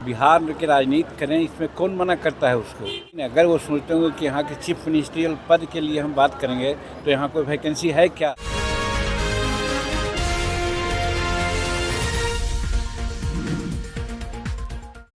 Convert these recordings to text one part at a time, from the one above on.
बिहार की राजनीति करें, इसमें कौन मना करता है उसको। अगर वो सोचते होंगे कि यहाँ के चीफ मिनिस्ट्रियल पद के लिए हम बात करेंगे तो यहाँ कोई वैकेंसी है क्या।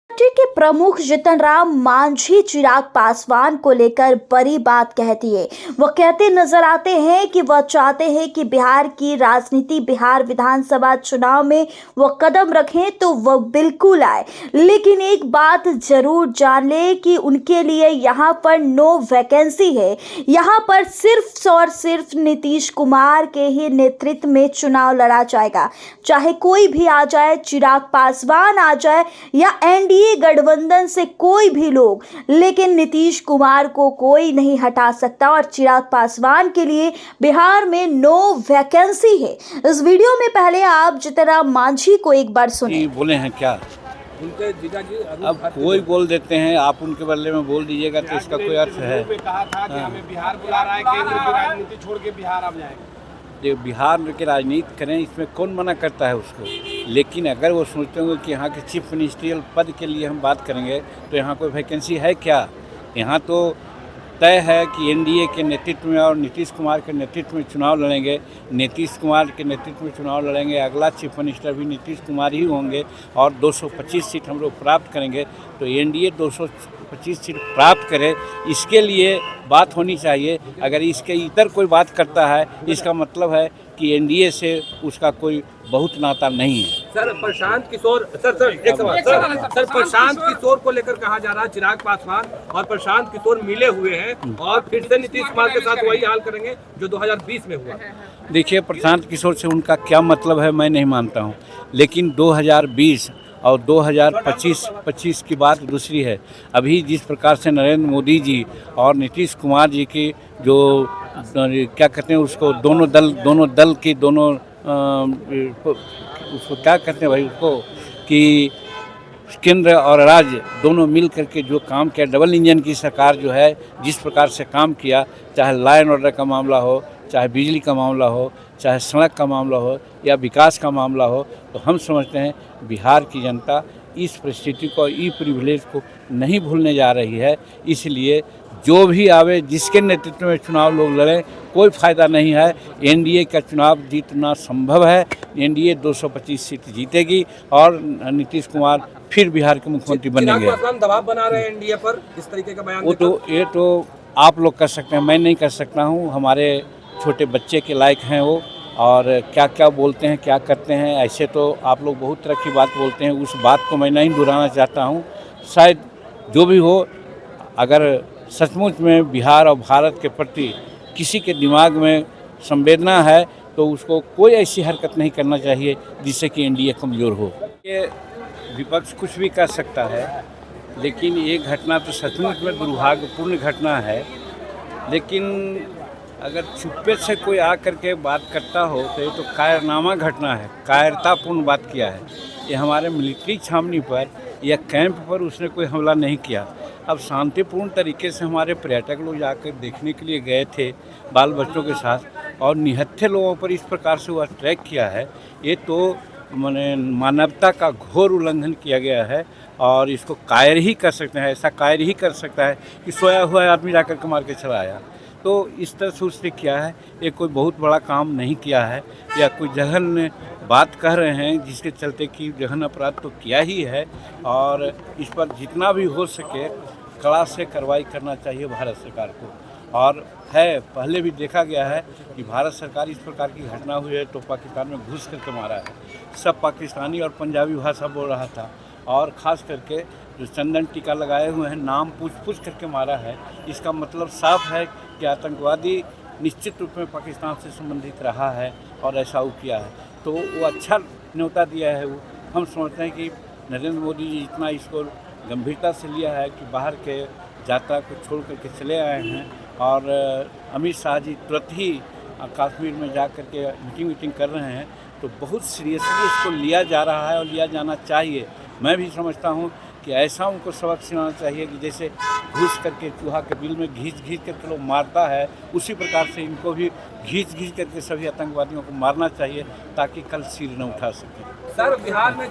पार्टी के प्रमुख जीतन राम मांझी चिराग पासवान को लेकर बड़ी बात कहती है। वह कहते नजर आते हैं कि वह चाहते हैं कि बिहार की राजनीति, बिहार विधानसभा चुनाव में वह कदम रखें तो वह बिल्कुल आए, लेकिन एक बात जरूर जान ले कि उनके लिए यहाँ पर नो वैकेंसी है। यहाँ पर सिर्फ और सिर्फ नीतीश कुमार के ही नेतृत्व में चुनाव लड़ा जाएगा, चाहे कोई भी आ जाए, चिराग पासवान आ जाए या एनडीए गठबंधन से कोई भी लोग, लेकिन नीतीश कुमार को कोई नहीं हटा सकता और चिराग पासवान के लिए बिहार में नो वैकेंसी है। इस वीडियो में पहले आप जीतन राम मांझी को एक बार सुनिए। बोले हैं क्या उनके जीजा जी अब कोई बोल देते हैं, आप उनके बदले में बोल दीजिएगा तो इसका कोई अर्थ है। कहा था कि हमें बिहार बुला रहा है, केंद्र की राजनीति छोड़ के बिहार अब जाएंगे। जो बिहार की राजनीति करें, इसमें कौन मना करता है उसको। लेकिन अगर वो सोचते होंगे कि यहाँ के चीफ मिनिस्ट्रियल पद के लिए हम बात करेंगे तो यहाँ कोई वैकेंसी है क्या। यहाँ तो तय है कि एनडीए के नेतृत्व में और नीतीश कुमार के नेतृत्व में चुनाव लड़ेंगे। नीतीश कुमार के नेतृत्व में चुनाव लड़ेंगे, अगला चीफ मिनिस्टर भी नीतीश कुमार ही होंगे और 225 सीट हम लोग प्राप्त करेंगे। तो एनडीए 225 सीट प्राप्त करे, इसके लिए बात होनी चाहिए। अगर इसके इतर कोई बात करता है, इसका मतलब है कि एनडीए से उसका कोई बहुत नाता नहीं है। सर प्रशांत किशोर सर प्रशांत किशोर को लेकर कहा जा रहा है, चिराग पासवान और प्रशांत किशोर मिले हुए हैं और फिर से नीतीश कुमार के साथ वही हाल करेंगे जो 2020 में हुआ। देखिए, प्रशांत किशोर से उनका क्या मतलब है मैं नहीं मानता हूँ, लेकिन 2020 और 2025 की बात दूसरी है। अभी जिस प्रकार से नरेंद्र मोदी जी और नीतीश कुमार जी की जो क्या कहते हैं उसको, दोनों दल की उसको क्या कहते हैं भाई उसको, कि केंद्र और राज्य दोनों मिल करके जो काम किया, डबल इंजन की सरकार जो है जिस प्रकार से काम किया, चाहे लॉ एंड ऑर्डर का मामला हो, चाहे बिजली का मामला हो, चाहे सड़क का मामला हो या विकास का मामला हो, तो हम समझते हैं बिहार की जनता इस परिस्थिति को, ई प्रिविलेज को नहीं भूलने जा रही है। इसलिए जो भी आवे, जिसके नेतृत्व में चुनाव लोग लड़ें, कोई फ़ायदा नहीं है। एनडीए का चुनाव जीतना संभव है। एनडीए 225 सीट जीतेगी और नीतीश कुमार फिर बिहार के मुख्यमंत्री बनेंगे। दबाव बना रहे हैं एनडीए पर, इस तरीके का बयान। ये तो आप लोग कर सकते हैं, मैं नहीं कर सकता हूँ। हमारे छोटे बच्चे के लायक हैं वो, और क्या क्या बोलते हैं, क्या करते हैं, ऐसे तो आप लोग बहुत तरह की बात बोलते हैं। उस बात को मैं नहीं दोहराना चाहता हूँ। शायद जो भी हो, अगर सचमुच में बिहार और भारत के प्रति किसी के दिमाग में संवेदना है तो उसको कोई ऐसी हरकत नहीं करना चाहिए जिससे कि एनडीए कमज़ोर हो। ये विपक्ष कुछ भी कर सकता है, लेकिन ये घटना तो सचमुच में दुर्भाग्यपूर्ण घटना है। लेकिन अगर चुप्पे से कोई आ करके बात करता हो तो ये तो कायरनामा घटना है, कायरतापूर्ण बात किया है। ये हमारे मिलिट्री छावनी पर या कैंप पर उसने कोई हमला नहीं किया। अब शांतिपूर्ण तरीके से हमारे पर्यटक लोग जाकर देखने के लिए गए थे बाल बच्चों के साथ, और निहत्थे लोगों पर इस प्रकार से वो अटैक किया है। ये तो माने मानवता का घोर उल्लंघन किया गया है और इसको कायर ही कर सकते हैं। ऐसा कायर ही कर सकता है कि सोया हुआ आदमी जाकर के मार के चला आया। तो इस तरह से उसने किया है। ये कोई बहुत बड़ा काम नहीं किया है या कोई जघन्य बात कह रहे हैं जिसके चलते कि जघन्य अपराध तो किया ही है, और इस पर जितना भी हो सके कड़ा से कार्रवाई करना चाहिए भारत सरकार को। और है, पहले भी देखा गया है कि भारत सरकार इस प्रकार की घटना हुई है तो पाकिस्तान में घुस करके मारा है। सब पाकिस्तानी और पंजाबी भाषा बोल रहा था, और ख़ास करके जो चंदन टीका लगाए हुए हैं नाम पूछ करके मारा है। इसका मतलब साफ है कि आतंकवादी निश्चित रूप में पाकिस्तान से संबंधित रहा है और ऐसा वो किया है। तो वो अच्छा न्योता दिया है। वो हम समझते हैं कि नरेंद्र मोदी जी इतना इसको गंभीरता से लिया है कि बाहर के यात्रा को छोड़ करके चले आए हैं, और अमित शाह जी तुरंत ही कश्मीर में जा कर के मीटिंग कर रहे हैं। तो बहुत सीरियसली इसको लिया जा रहा है और लिया जाना चाहिए। मैं भी समझता हूँ कि ऐसा उनको सबक सिखाना चाहिए कि जैसे घुस करके चूहा के बिल में घींच करके लोग मारता है, उसी प्रकार से इनको भी घींच करके सभी आतंकवादियों को मारना चाहिए ताकि कल सिर न उठा सके। सर बिहार में